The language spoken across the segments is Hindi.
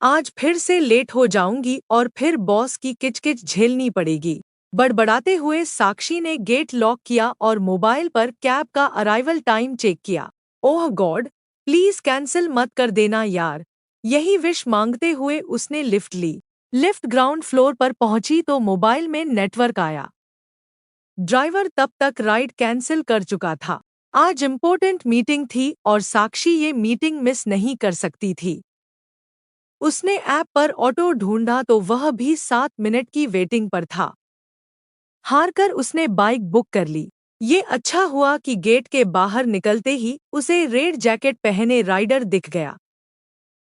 आज फिर से लेट हो जाऊंगी और फिर बॉस की किचकिच झेलनी पड़ेगी। बड़बड़ाते हुए साक्षी ने गेट लॉक किया और मोबाइल पर कैब का अराइवल टाइम चेक किया। ओह गॉड, प्लीज कैंसिल मत कर देना यार। यही विश मांगते हुए उसने लिफ्ट ली। लिफ्ट ग्राउंड फ्लोर पर पहुंची तो मोबाइल में नेटवर्क आया। ड्राइवर तब तक राइड कैंसिल कर चुका था। आज इम्पोर्टेंट मीटिंग थी और साक्षी ये मीटिंग मिस नहीं कर सकती थी। उसने ऐप पर ऑटो ढूंढा तो वह भी 7 मिनट की वेटिंग पर था। हारकर उसने बाइक बुक कर ली। ये अच्छा हुआ कि गेट के बाहर निकलते ही उसे रेड जैकेट पहने राइडर दिख गया।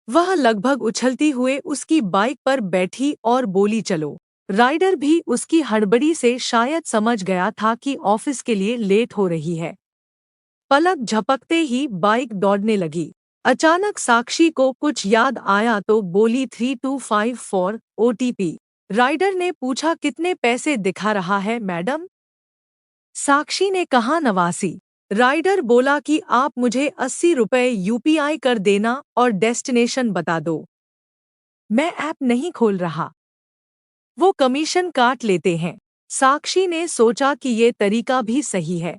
वह लगभग उछलती हुए उसकी बाइक पर बैठी और बोली चलो। राइडर भी उसकी हड़बड़ी से शायद समझ गया था कि ऑफिस के लिए लेट हो रही है। पलक झपकते ही बाइक दौड़ने लगी। अचानक साक्षी को कुछ याद आया तो बोली 3254 OTP। राइडर ने पूछा कितने पैसे दिखा रहा है मैडम? साक्षी ने कहा 89। राइडर बोला कि आप मुझे 80 रुपये UPI कर देना और डेस्टिनेशन बता दो। मैं ऐप नहीं खोल रहा। वो कमीशन काट लेते हैं। साक्षी ने सोचा कि ये तरीका भी सही है।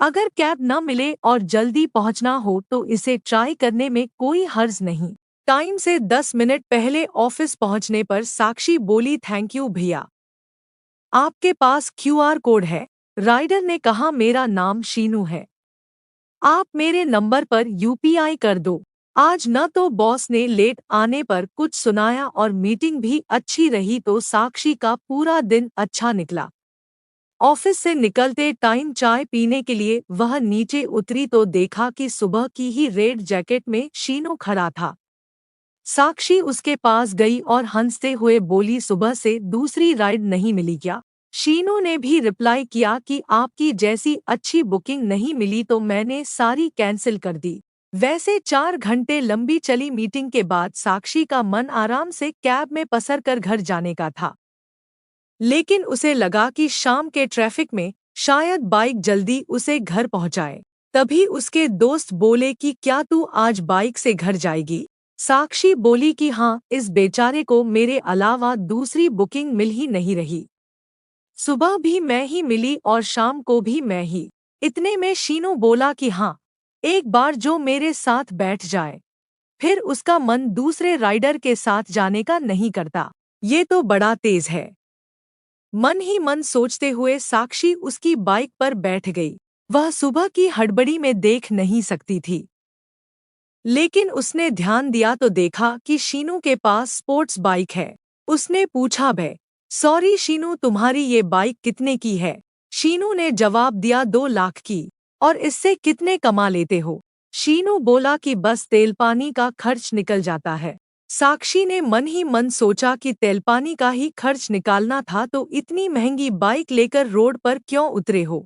अगर कैब न मिले और जल्दी पहुंचना हो तो इसे ट्राई करने में कोई हर्ज नहीं। टाइम से 10 मिनट पहले ऑफिस पहुंचने पर साक्षी बोली थैंक यू भैया। आपके पास QR कोड है? राइडर ने कहा मेरा नाम शीनू है। आप मेरे नंबर पर UPI कर दो। आज न तो बॉस ने लेट आने पर कुछ सुनाया और मीटिंग भी अच्छी रही तो साक्षी का पूरा दिन अच्छा निकला। ऑफिस से निकलते टाइम चाय पीने के लिए वह नीचे उतरी तो देखा कि सुबह की ही रेड जैकेट में शीनू खड़ा था। साक्षी उसके पास गई और हंसते हुए बोली सुबह से दूसरी राइड नहीं मिली क्या? शीनू ने भी रिप्लाई किया कि आपकी जैसी अच्छी बुकिंग नहीं मिली तो मैंने सारी कैंसिल कर दी। वैसे 4 घंटे लंबी चली मीटिंग के बाद साक्षी का मन आराम से कैब में पसर कर घर जाने का था। लेकिन उसे लगा कि शाम के ट्रैफिक में शायद बाइक जल्दी उसे घर पहुंचाए। तभी उसके दोस्त बोले कि क्या तू आज बाइक से घर जाएगी? साक्षी बोली कि हाँ, इस बेचारे को मेरे अलावा दूसरी बुकिंग मिल ही नहीं रही। सुबह भी मैं ही मिली और शाम को भी मैं ही। इतने में शीनू बोला कि हाँ, एक बार जो मेरे साथ बैठ जाए। फिर उसका मन दूसरे राइडर के साथ जाने का नहीं करता। ये तो बड़ा तेज है। मन ही मन सोचते हुए साक्षी उसकी बाइक पर बैठ गई। वह सुबह की हड़बड़ी में देख नहीं सकती थी, लेकिन उसने ध्यान दिया तो देखा कि शीनू के पास स्पोर्ट्स बाइक है। उसने पूछा भय सॉरी शीनू, तुम्हारी ये बाइक कितने की है? शीनू ने जवाब दिया 2 लाख की। और इससे कितने कमा लेते हो? शीनू बोला कि बस तेल पानी का खर्च निकल जाता है। साक्षी ने मन ही मन सोचा कि तेल पानी का ही खर्च निकालना था तो इतनी महंगी बाइक लेकर रोड पर क्यों उतरे हो?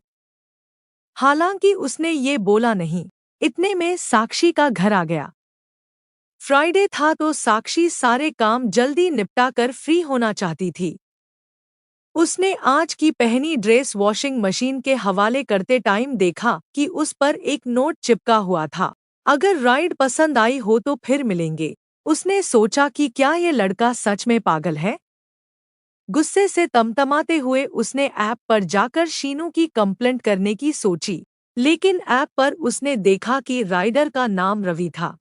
हालांकि उसने ये बोला नहीं। इतने में साक्षी का घर आ गया। फ्राइडे था तो साक्षी सारे काम जल्दी निपटा कर फ्री होना चाहती थी। उसने आज की पहनी ड्रेस वॉशिंग मशीन के हवाले करते टाइम देखा कि उस पर एक नोट चिपका हुआ था, अगर राइड पसंद आई हो तो फिर मिलेंगे। उसने सोचा कि क्या ये लड़का सच में पागल है। गुस्से से तमतमाते हुए उसने ऐप पर जाकर शीनू की कंप्लेंट करने की सोची, लेकिन ऐप पर उसने देखा कि राइडर का नाम रवि था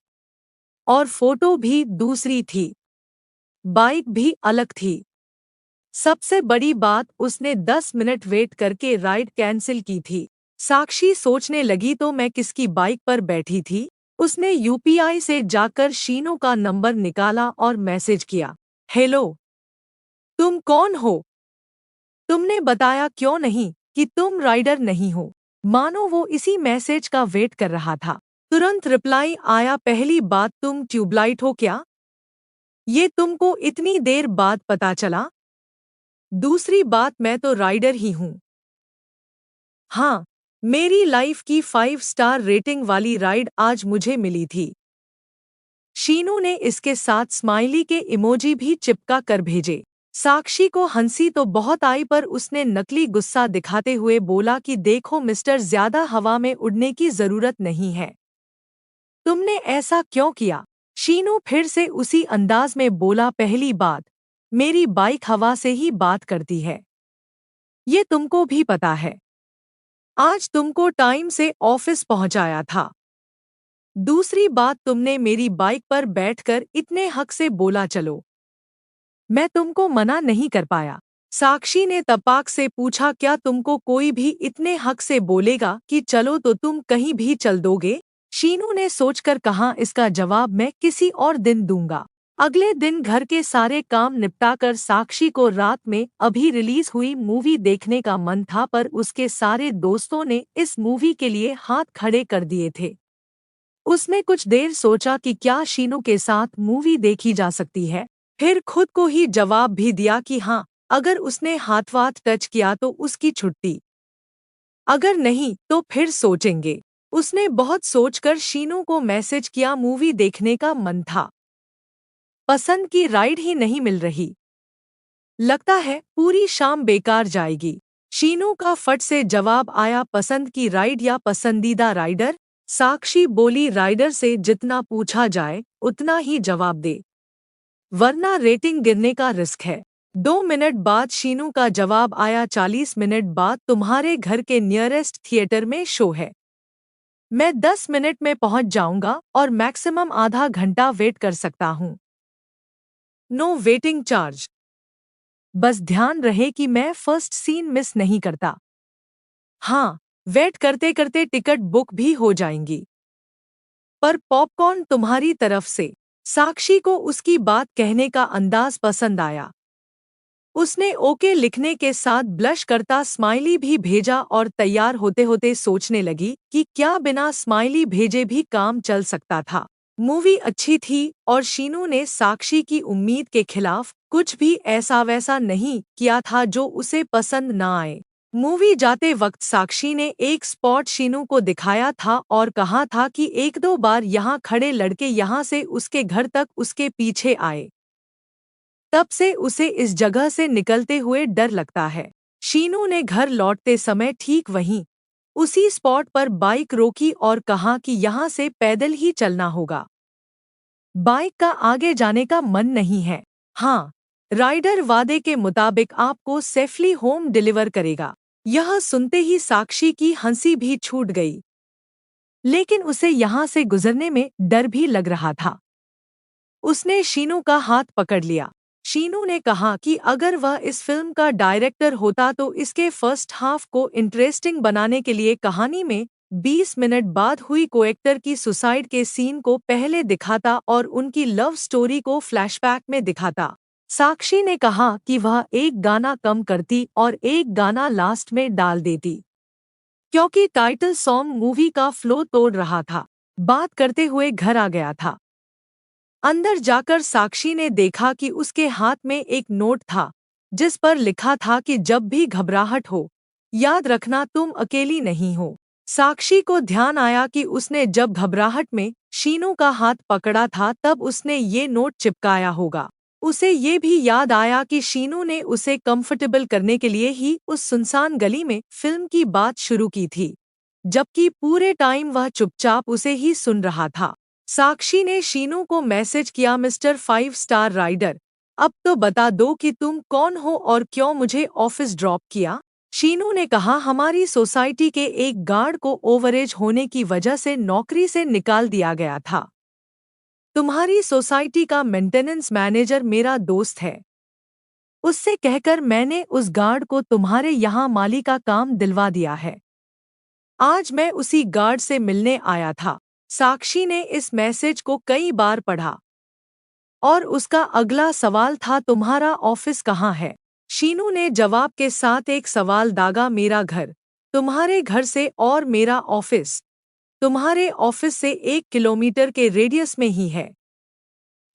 और फोटो भी दूसरी थी, बाइक भी अलग थी। सबसे बड़ी बात, उसने 10 मिनट वेट करके राइड कैंसिल की थी। साक्षी सोचने लगी तो मैं किसकी बाइक पर बैठी थी। उसने UPI से जाकर शीनू का नंबर निकाला और मैसेज किया, हेलो, तुम कौन हो? तुमने बताया क्यों नहीं कि तुम राइडर नहीं हो? मानो वो इसी मैसेज का वेट कर रहा था। तुरंत रिप्लाई आया, पहली बात तुम ट्यूबलाइट हो क्या? ये तुमको इतनी देर बाद पता चला? दूसरी बात, मैं तो राइडर ही हूँ। हाँ, मेरी लाइफ की 5 स्टार रेटिंग वाली राइड आज मुझे मिली थी। शीनू ने इसके साथ स्माइली के इमोजी भी चिपका कर भेजे। साक्षी को हंसी तो बहुत आई पर उसने नकली गुस्सा दिखाते हुए बोला कि देखो मिस्टर, ज्यादा हवा में उड़ने की जरूरत नहीं है। तुमने ऐसा क्यों किया? शीनू फिर से उसी अंदाज में बोला, पहली बात, मेरी बाइक हवा से ही बात करती है। ये तुमको भी पता है। आज तुमको टाइम से ऑफिस पहुंचाया था। दूसरी बात, तुमने मेरी बाइक पर बैठकर इतने हक से बोला चलो। मैं तुमको मना नहीं कर पाया। साक्षी ने तपाक से पूछा, क्या तुमको कोई भी इतने हक से बोलेगा कि चलो तो तुम कहीं भी चल दोगे? शीनू ने सोचकर कहा, इसका जवाब मैं किसी और दिन दूंगा। अगले दिन घर के सारे काम निपटाकर साक्षी को रात में अभी रिलीज हुई मूवी देखने का मन था, पर उसके सारे दोस्तों ने इस मूवी के लिए हाथ खड़े कर दिए थे। उसने कुछ देर सोचा कि क्या शीनू के साथ मूवी देखी जा सकती है, फिर खुद को ही जवाब भी दिया कि हाँ, अगर उसने हाथ टच किया तो उसकी छुट्टी, अगर नहीं तो फिर सोचेंगे। उसने बहुत सोचकर शीनू को मैसेज किया, मूवी देखने का मन था, पसंद की राइड ही नहीं मिल रही, लगता है पूरी शाम बेकार जाएगी। शीनू का फट से जवाब आया, पसंद की राइड या पसंदीदा राइडर? साक्षी बोली, राइडर से जितना पूछा जाए उतना ही जवाब दे, वरना रेटिंग गिरने का रिस्क है। 2 मिनट बाद शीनू का जवाब आया, 40 मिनट बाद तुम्हारे घर के नियरेस्ट थिएटर में शो है। मैं 10 मिनट में पहुंच जाऊंगा और मैक्सिमम आधा घंटा वेट कर सकता हूं। No waiting charge. बस ध्यान रहे कि मैं फर्स्ट सीन मिस नहीं करता। हाँ, वेट करते करते टिकट बुक भी हो जाएंगी। पर पॉपकॉर्न तुम्हारी तरफ से। साक्षी को उसकी बात कहने का अंदाज पसंद आया। उसने ओके लिखने के साथ ब्लश करता स्माइली भी भेजा और तैयार होते होते सोचने लगी कि क्या बिना स्माइली भेजे भी काम चल सकता था। मूवी अच्छी थी और शीनू ने साक्षी की उम्मीद के खिलाफ कुछ भी ऐसा वैसा नहीं किया था जो उसे पसंद न आए। मूवी जाते वक्त साक्षी ने एक स्पॉट शीनू को दिखाया था और कहा था कि 1-2 बार यहाँ खड़े लड़के यहाँ से उसके घर तक उसके पीछे आए। तब से उसे इस जगह से निकलते हुए डर लगता है। शीनू ने घर लौटते समय ठीक वहीं उसी स्पॉट पर बाइक रोकी और कहा कि यहाँ से पैदल ही चलना होगा। बाइक का आगे जाने का मन नहीं है। हाँ, राइडर वादे के मुताबिक आपको सेफली होम डिलीवर करेगा। यह सुनते ही साक्षी की हंसी भी छूट गई, लेकिन उसे यहाँ से गुजरने में डर भी लग रहा था। उसने शीनू का हाथ पकड़ लिया। शीनू ने कहा कि अगर वह इस फिल्म का डायरेक्टर होता तो इसके फर्स्ट हाफ को इंटरेस्टिंग बनाने के लिए कहानी में 20 मिनट बाद हुई कोएक्टर की सुसाइड के सीन को पहले दिखाता और उनकी लव स्टोरी को फ्लैशबैक में दिखाता। साक्षी ने कहा कि वह एक गाना कम करती और एक गाना लास्ट में डाल देती, क्योंकि टाइटल सॉन्ग मूवी का फ्लो तोड़ रहा था। बात करते हुए घर आ गया था। अंदर जाकर साक्षी ने देखा कि उसके हाथ में एक नोट था जिस पर लिखा था कि जब भी घबराहट हो, याद रखना तुम अकेली नहीं हो। साक्षी को ध्यान आया कि उसने जब घबराहट में शीनू का हाथ पकड़ा था तब उसने ये नोट चिपकाया होगा। उसे ये भी याद आया कि शीनू ने उसे कंफर्टेबल करने के लिए ही उस सुनसान गली में फिल्म की बात शुरू की थी, जबकि पूरे टाइम वह चुपचाप उसे ही सुन रहा था। साक्षी ने शीनू को मैसेज किया, मिस्टर 5 स्टार राइडर, अब तो बता दो कि तुम कौन हो और क्यों मुझे ऑफिस ड्रॉप किया। शीनू ने कहा, हमारी सोसाइटी के एक गार्ड को ओवरेज होने की वजह से नौकरी से निकाल दिया गया था। तुम्हारी सोसाइटी का मेंटेनेंस मैनेजर मेरा दोस्त है। उससे कहकर मैंने उस गार्ड को तुम्हारे यहाँ माली का काम दिलवा दिया है। आज मैं उसी गार्ड से मिलने आया था। साक्षी ने इस मैसेज को कई बार पढ़ा और उसका अगला सवाल था, तुम्हारा ऑफिस कहाँ है? शीनू ने जवाब के साथ एक सवाल दागा, मेरा घर तुम्हारे घर से और मेरा ऑफिस तुम्हारे ऑफिस से 1 किलोमीटर के रेडियस में ही है।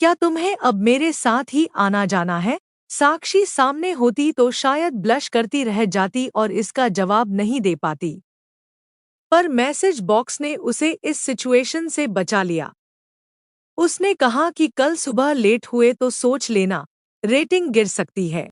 क्या तुम्हें अब मेरे साथ ही आना जाना है? साक्षी सामने होती तो शायद ब्लश करती रह जाती और इसका जवाब नहीं दे पाती, पर मैसेज बॉक्स ने उसे इस सिचुएशन से बचा लिया। उसने कहा कि कल सुबह लेट हुए तो सोच लेना, रेटिंग गिर सकती है।